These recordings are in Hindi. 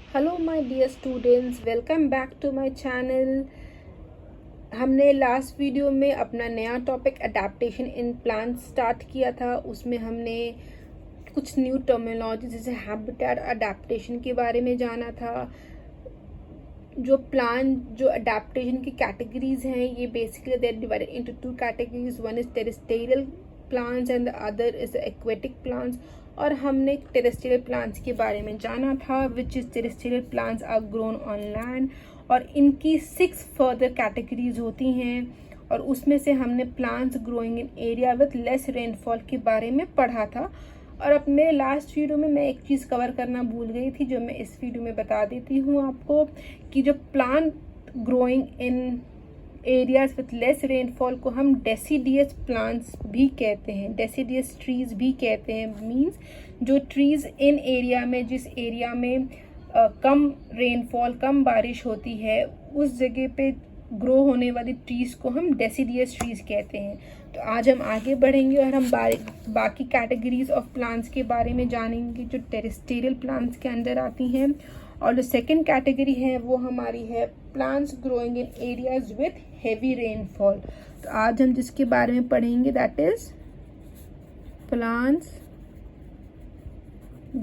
Hello my dear students, welcome back to my channel. हमने लास्ट वीडियो में अपना नया topic adaptation in plants start किया था। उसमें हमने कुछ न्यू टर्मिनोलॉजी जैसे हैबिटेट अडेप्टेशन के बारे में जाना था। जो अडेप्टेशन की कैटेगरीज हैं, ये basically they are divided into two categories. One is terrestrial plants and the other is aquatic plants. और हमने टेरेस्ट्रियल प्लांट्स के बारे में जाना था, which is terrestrial plants are grown on land, और इनकी 6 फर्दर कैटेगरीज होती हैं। और उसमें से हमने plants growing in area with less rainfall के बारे में पढ़ा था। और अब मेरे लास्ट वीडियो में मैं एक चीज़ कवर करना भूल गई थी, जो मैं इस वीडियो में बता देती हूँ आपको, कि जो plant growing in areas with less rainfall को हम डेसिडियस प्लांट्स भी कहते हैं, डेसिडियस ट्रीज भी कहते हैं। मींस जो ट्रीज इन एरिया में, जिस एरिया में कम रेनफॉल, कम बारिश होती है, उस जगह पे ग्रो होने वाली ट्रीज को हम डेसिडियस ट्रीज कहते हैं। तो आज हम आगे बढ़ेंगे और हम बाकी कैटेगरीज ऑफ प्लांट्स के बारे में जानेंगे जो टेरेस्ट्रियल प्लांट्स के अंदर आती हैं। और जो सेकंड कैटेगरी है वो हमारी है plants growing in areas with heavy rainfall. तो आज हम जिसके बारे में पढ़ेंगे that is plants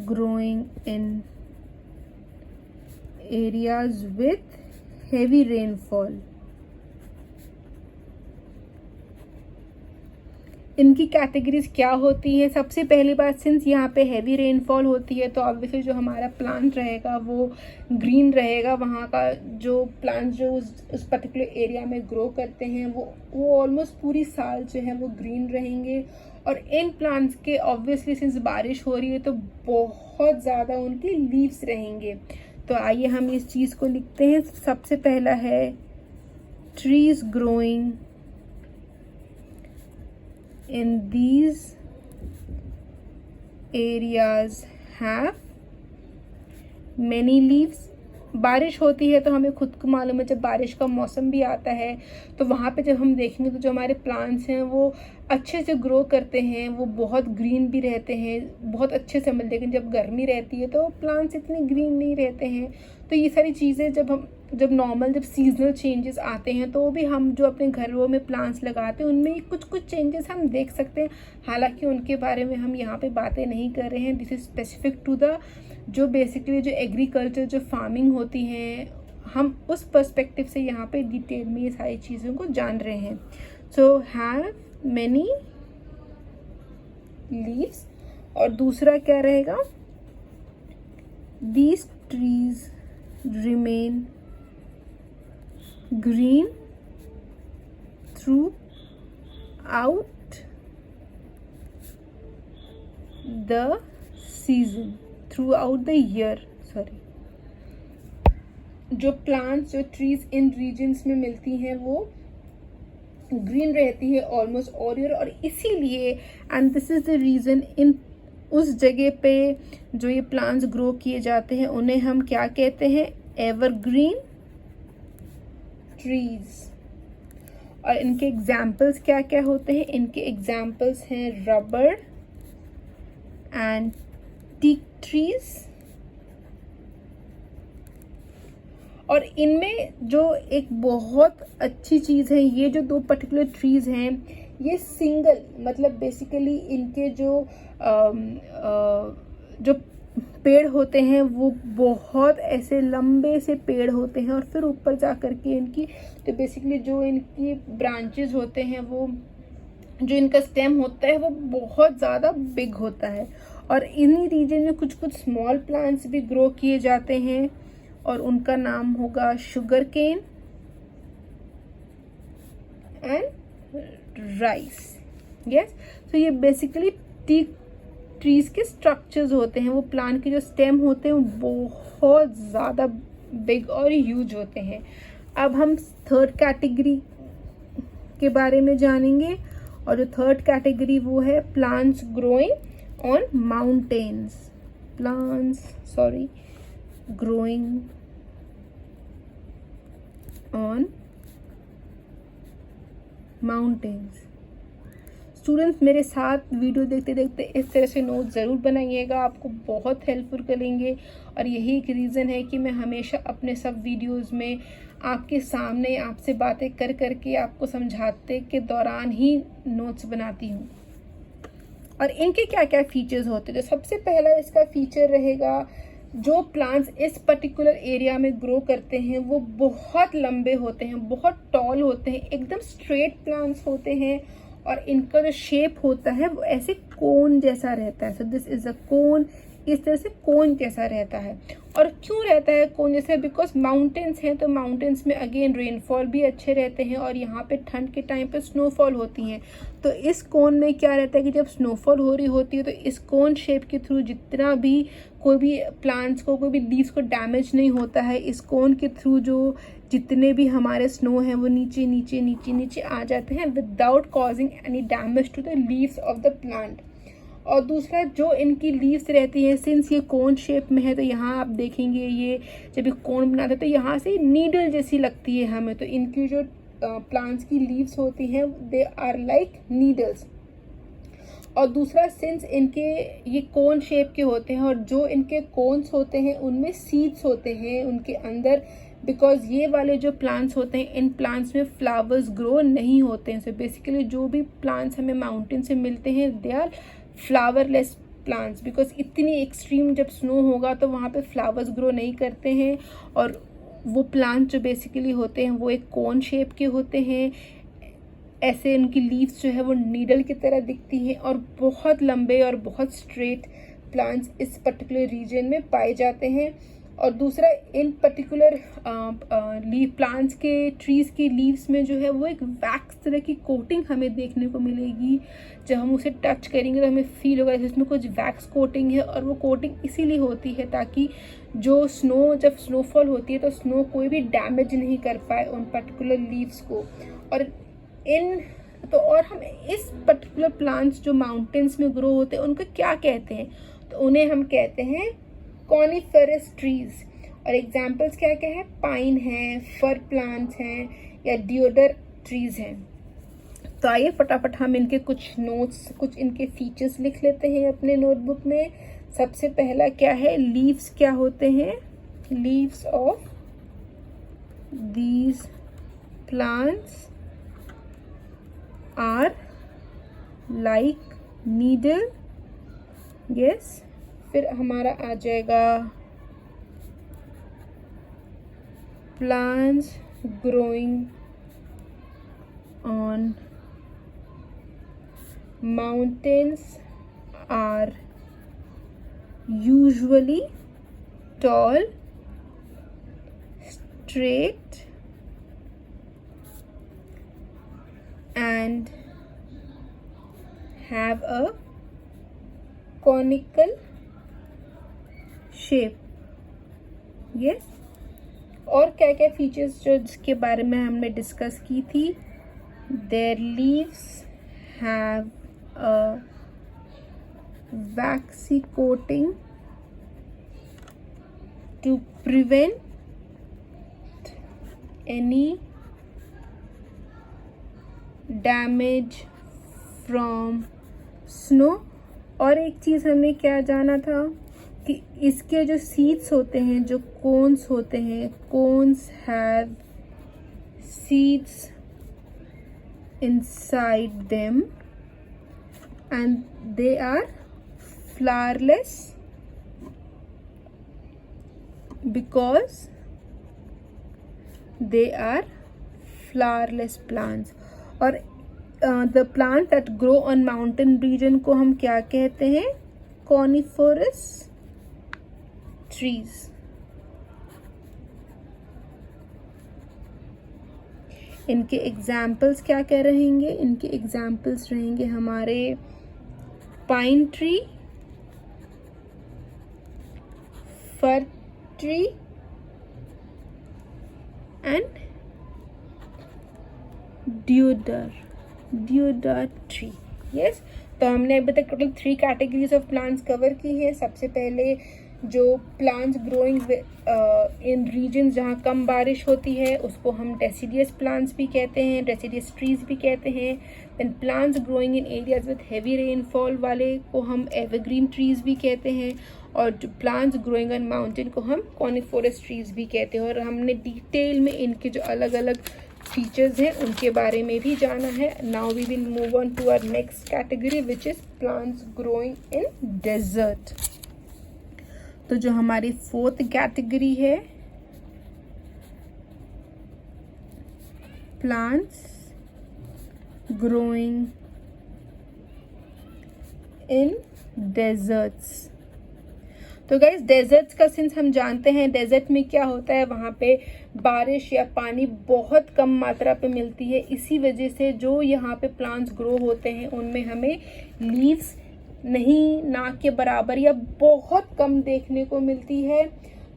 growing in areas with heavy rainfall. इनकी कैटेगरीज क्या होती हैं? सबसे पहली बात, सिंस यहाँ पे हैवी रेनफॉल होती है तो ऑब्वियसली जो हमारा प्लांट रहेगा वो ग्रीन रहेगा। वहाँ का जो प्लांट जो उस पर्टिकुलर एरिया में ग्रो करते हैं वो ऑलमोस्ट पूरी साल जो है वो ग्रीन रहेंगे। और इन प्लांट्स के ऑब्वियसली सिंस बारिश हो रही है तो बहुत ज़्यादा उनके लीव्स रहेंगे। तो आइए हम इस चीज़ को लिखते हैं। सबसे पहला है trees growing in these areas have many leaves। बारिश होती है तो हमें खुद को मालूम है, जब बारिश का मौसम भी आता है तो वहाँ पे जब हम देखेंगे तो जो हमारे प्लांट्स हैं वो अच्छे से ग्रो करते हैं, वो बहुत ग्रीन भी रहते हैं, बहुत अच्छे से मिलते हैं। लेकिन जब गर्मी रहती है तो प्लांट्स इतने ग्रीन नहीं रहते हैं। तो ये सारी चीज़ें जब सीजनल चेंजेस आते हैं तो भी हम जो अपने घरों में प्लांट्स लगाते हैं उनमें कुछ कुछ चेंजेस हम देख सकते हैं। हालांकि उनके बारे में हम यहाँ पे बातें नहीं कर रहे हैं। This is specific to the जो बेसिकली जो एग्रीकल्चर, जो फार्मिंग होती हैं, हम उस पर्सपेक्टिव से यहाँ पे डिटेल में ये सारी चीज़ों को जान रहे हैं। So have many leaves. और दूसरा क्या रहेगा? These trees remain green throughout the season, throughout the year, sorry। जो प्लांट्स, जो ट्रीज इन रीजन्स में मिलती हैं वो ग्रीन रहती है ऑलमोस्ट ऑल ईयर। और इसीलिए and this is the reason, in उस जगह पे जो ये प्लांट्स ग्रो किए जाते हैं उन्हें हम क्या कहते हैं? Evergreen trees. और इनके एग्जाम्पल्स क्या क्या होते हैं? इनके एग्जाम्पल्स हैं रबर एंड टीक ट्रीज। और इनमें जो एक बहुत अच्छी चीज़ है, ये जो दो पर्टिकुलर ट्रीज हैं ये सिंगल, मतलब बेसिकली इनके जो पेड़ होते हैं वो बहुत ऐसे लंबे से पेड़ होते हैं। और फिर ऊपर जा कर के इनकी तो बेसिकली जो इनकी ब्रांचेस होते हैं, वो जो इनका स्टेम होता है वो बहुत ज़्यादा बिग होता है। और इन्हीं रीजन में कुछ कुछ स्मॉल प्लांट्स भी ग्रो किए जाते हैं और उनका नाम होगा sugar cane and rice. Yes, तो ये बेसिकली टी ट्रीज के स्ट्रक्चर्स होते हैं। वो प्लांट के जो स्टेम होते हैं वो बहुत ज़्यादा बिग और ह्यूज होते हैं। अब हम थर्ड कैटेगरी के बारे में जानेंगे। और जो थर्ड कैटेगरी वो है plants growing on mountains. Growing on mountains. Students मेरे साथ वीडियो देखते देखते इस तरह से नोट ज़रूर बनाइएगा, आपको बहुत हेल्पफुल करेंगे। और यही एक रीज़न है कि मैं हमेशा अपने सब वीडियोस में आपके सामने आपसे बातें कर करके आपको समझाते के दौरान ही नोट्स बनाती हूँ। और इनके क्या क्या फीचर्स होते हैं, तो सबसे पहला इसका फीचर रहेगा, जो प्लांट्स इस पर्टिकुलर एरिया में ग्रो करते हैं वो बहुत लंबे होते हैं, बहुत टॉल होते हैं, एकदम स्ट्रेट प्लांट्स होते हैं। और इनका जो शेप होता है वो ऐसे कोन जैसा रहता है। सो दिस इज अ कोन, इस तरह से कोन जैसा रहता है। और क्यों रहता है कोन जैसा? बिकॉज माउंटेन्स हैं, तो माउंटेन्स में अगेन रेनफॉल भी अच्छे रहते हैं और यहाँ पे ठंड के टाइम पे स्नोफॉल होती हैं। तो इस कोन में क्या रहता है कि जब स्नोफॉल हो रही होती है तो इस कोन शेप के थ्रू जितना भी कोई भी प्लांट्स को, कोई भी लीव्स को डैमेज नहीं होता है। इस कोन के थ्रू जो जितने भी हमारे स्नो हैं वो नीचे नीचे नीचे नीचे आ जाते हैं without causing any damage to the leaves of the plant. और दूसरा, जो इनकी लीव्स रहती हैं, सिंस ये कोन शेप में है तो यहाँ आप देखेंगे ये जब ये कोन बनाते हैं तो यहाँ से नीडल जैसी लगती है हमें। तो इनकी जो प्लांट्स की लीव्स होती हैं दे आर लाइक नीडल्स। और दूसरा, सिंस इनके ये कोन शेप के होते हैं और जो इनके कोन्स होते हैं उनमें सीड्स होते हैं उनके अंदर, बिकॉज ये वाले जो प्लांट्स होते हैं इन प्लांट्स में फ्लावर्स ग्रो नहीं होते हैं। सो बेसिकली जो भी प्लांट्स हमें माउंटेन से मिलते हैं they are flowerless plants, because इतनी एक्सट्रीम जब स्नो होगा तो वहाँ पे फ्लावर्स ग्रो नहीं करते हैं। और वो प्लांट जो बेसिकली होते हैं वो एक कोन शेप के होते हैं, ऐसे उनकी लीव्स जो है वो नीडल की तरह दिखती हैं और बहुत लंबे और बहुत स्ट्रेट प्लांट्स इस पर्टिकुलर रीजन में पाए जाते हैं। और दूसरा, इन पर्टिकुलर लीव प्लांट्स के ट्रीज़ की लीव्स में जो है वो एक वैक्स तरह की कोटिंग हमें देखने को मिलेगी। जब हम उसे टच करेंगे तो हमें फील होगा जैसे इसमें कुछ वैक्स कोटिंग है। और वो कोटिंग इसीलिए होती है ताकि जो स्नो, जब स्नोफॉल होती है तो स्नो कोई भी डैमेज नहीं कर पाए उन पर्टिकुलर लीव्स को। और हम इस पर्टिकुलर प्लांट्स जो माउंटेन्स में ग्रो होते हैं उनको क्या कहते हैं? तो उन्हें हम कहते हैं कॉनिफेरस ट्रीज। और एग्जाम्पल्स क्या क्या है? पाइन है, फर प्लांट्स हैं या डियोडर ट्रीज हैं। तो आइए फटाफट हम इनके कुछ नोट्स, कुछ इनके फीचर्स लिख लेते हैं अपने नोटबुक में। सबसे पहला क्या है? लीव्स क्या होते हैं? Leaves of these plants are like needle. Yes. फिर हमारा आ जाएगा plants growing on mountains are usually tall, straight and have a conical shape. Yes. और क्या क्या फीचर्स जो जिसके बारे में हमने डिस्कस की थी? Their leaves have a waxy coating to prevent any damage from snow. और एक चीज़ हमने क्या जाना था कि इसके जो सीड्स होते हैं, जो कोन्स होते हैं, cones have seeds inside them and they are flowerless because they are flowerless plants. और the plant that grow on mountain region को हम क्या कहते हैं? Coniferous trees. इनके एग्जाम्पल्स क्या क्या रहेंगे? इनके एग्जाम्पल्स रहेंगे हमारे pine tree, for tree and deodar tree. Yes. तो हमने अभी तक total 3 categories of plants cover की हैं। सबसे पहले जो प्लांट्स ग्रोइंग इन रीजन जहाँ कम बारिश होती है उसको हम डेसिडियस प्लांट्स भी कहते हैं, डेसिडियस ट्रीज भी कहते हैं। Then plants growing in areas with heavy rainfall वाले को हम एवरग्रीन ट्रीज भी कहते हैं, और जो प्लांट्स ग्रोइंग ऑन माउंटेन को हम कॉनिफोरस ट्रीज भी कहते हैं। और हमने डिटेल में इनके जो अलग अलग फीचर्स हैं उनके बारे में भी जाना है। Now we will move on to our next category which is plants growing in desert. तो जो हमारी फोर्थ कैटेगरी है, प्लांट्स ग्रोइंग इन डेजर्ट्स। तो गाइस डेजर्ट्स का सिंस हम जानते हैं डेजर्ट में क्या होता है, वहाँ पे बारिश या पानी बहुत कम मात्रा पे मिलती है। इसी वजह से जो यहाँ पे प्लांट्स ग्रो होते हैं उनमें हमें लीव्स नहीं, ना के बराबर या बहुत कम देखने को मिलती है।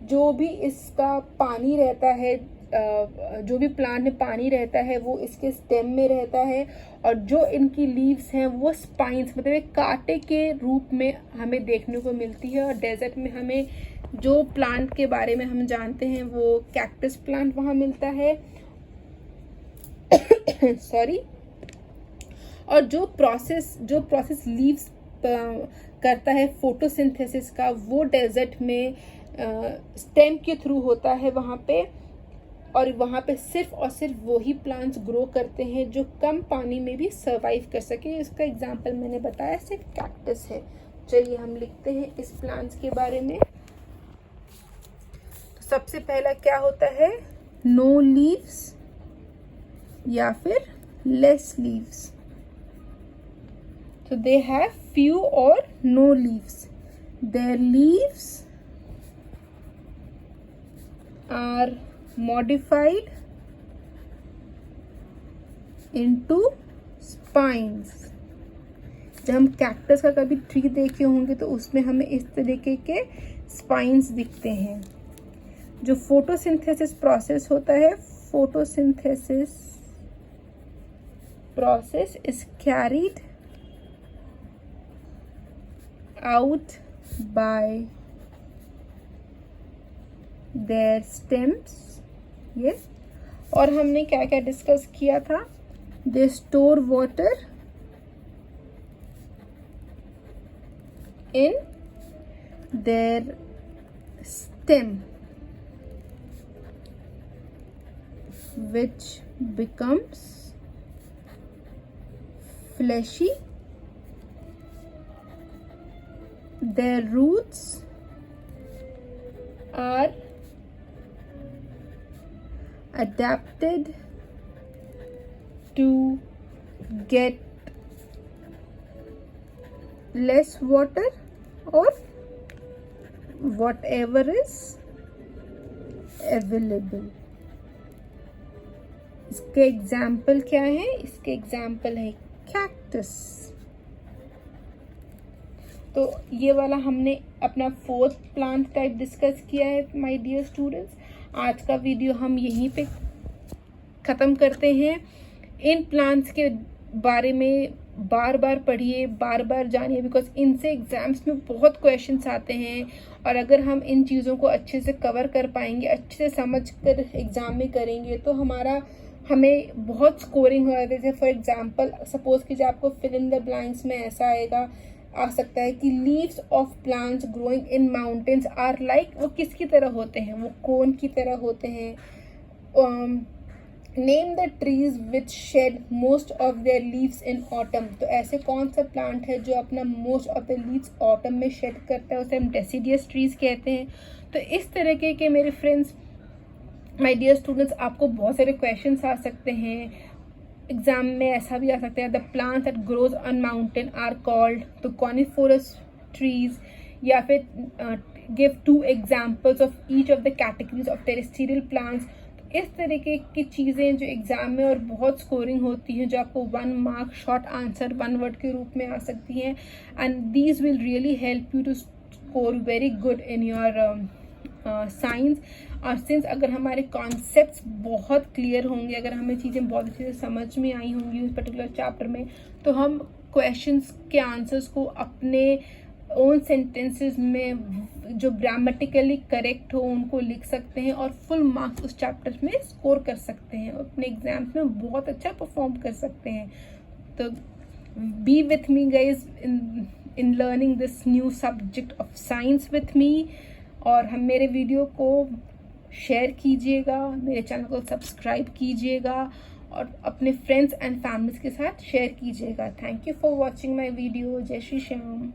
जो भी इसका पानी रहता है, जो भी प्लांट में पानी रहता है वो इसके स्टेम में रहता है, और जो इनकी लीव्स हैं वो स्पाइंस मतलब एक कांटे के रूप में हमें देखने को मिलती है। और डेजर्ट में हमें जो प्लांट के बारे में हम जानते हैं वो कैक्टस प्लांट वहाँ मिलता है सॉरी। और जो प्रोसेस लीव्स करता है फोटोसिंथेसिस का, वो डेजर्ट में स्टेम के थ्रू होता है वहाँ पे। और वहाँ पे सिर्फ और सिर्फ वही प्लांट्स ग्रो करते हैं जो कम पानी में भी सर्वाइव कर सके। इसका एग्जांपल मैंने बताया सिर्फ कैक्टस है। चलिए हम लिखते हैं इस प्लांट्स के बारे में। तो सबसे पहला क्या होता है, नो लीव्स या फिर लेस लीव्स। तो they have few or no leaves. Their leaves are modified into spines. जब हम कैक्टस का कभी ट्री देखे होंगे तो उसमें हमें इस तरीके के स्पाइन्स दिखते हैं। जो फोटोसिंथेसिस प्रोसेस होता है, photosynthesis process is carried out by their stems. yes, और हमने क्या क्या डिस्कस किया था, they store water in their stem which becomes fleshy. Their roots are adapted to get less water or whatever is available. इसके एग्जाम्पल क्या है, इसके एग्जाम्पल है कैक्टस। तो ये वाला हमने अपना फोर्थ प्लांट टाइप डिस्कस किया है माय डियर स्टूडेंट्स। आज का वीडियो हम यहीं पे ख़त्म करते हैं। इन प्लांट्स के बारे में बार बार पढ़िए, बार बार जानिए, बिकॉज इनसे एग्जाम्स में बहुत क्वेश्चंस आते हैं। और अगर हम इन चीज़ों को अच्छे से कवर कर पाएंगे, अच्छे से समझ कर एग्ज़ाम में करेंगे, तो हमें बहुत स्कोरिंग हो जाती है। फॉर एग्जाम्पल सपोज कीजिए आपको फिल इन द ब्लैंक्स में ऐसा आ सकता है कि leaves of plants growing in mountains are like, वो किसकी तरह होते हैं, वो कोन की तरह होते हैं। Name the trees which shed most of their leaves in autumn. तो ऐसे कौन सा प्लांट है जो अपना most of the leaves autumn में शेड करता है, उसे हम डेसिडियस ट्रीज कहते हैं। तो इस तरीके के मेरे फ्रेंड्स, माय डियर स्टूडेंट्स, आपको बहुत सारे क्वेश्चंस आ सकते हैं एग्जाम में। ऐसा भी आ सकता है the plants that grows on mountain are called the coniferous trees, या फिर give 2 examples of each of the categories of terrestrial plants. इस तरीके की चीज़ें जो एग्जाम में और बहुत स्कोरिंग होती हैं, जो आपको 1 मार्क शॉर्ट आंसर 1 वर्ड के रूप में आ सकती हैं, and these will really help you to score very good in your science. और सिंस अगर हमारे कॉन्सेप्ट्स बहुत क्लियर होंगे, अगर हमें चीज़ें बहुत अच्छे से समझ में आई होंगी उस पर्टिकुलर चैप्टर में, तो हम क्वेश्चंस के आंसर्स को अपने ओन सेंटेंसेस में जो ग्रामेटिकली करेक्ट हो उनको लिख सकते हैं और फुल मार्क्स उस चैप्टर में स्कोर कर सकते हैं, अपने एग्जाम्स में बहुत अच्छा परफॉर्म कर सकते हैं। तो B with me guys in learning this new subject of science with me, और हम मेरे वीडियो को शेयर कीजिएगा, मेरे चैनल को सब्सक्राइब कीजिएगा और अपने फ्रेंड्स एंड फैमिलीज के साथ शेयर कीजिएगा। Thank you for watching my video. जय श्री श्याम।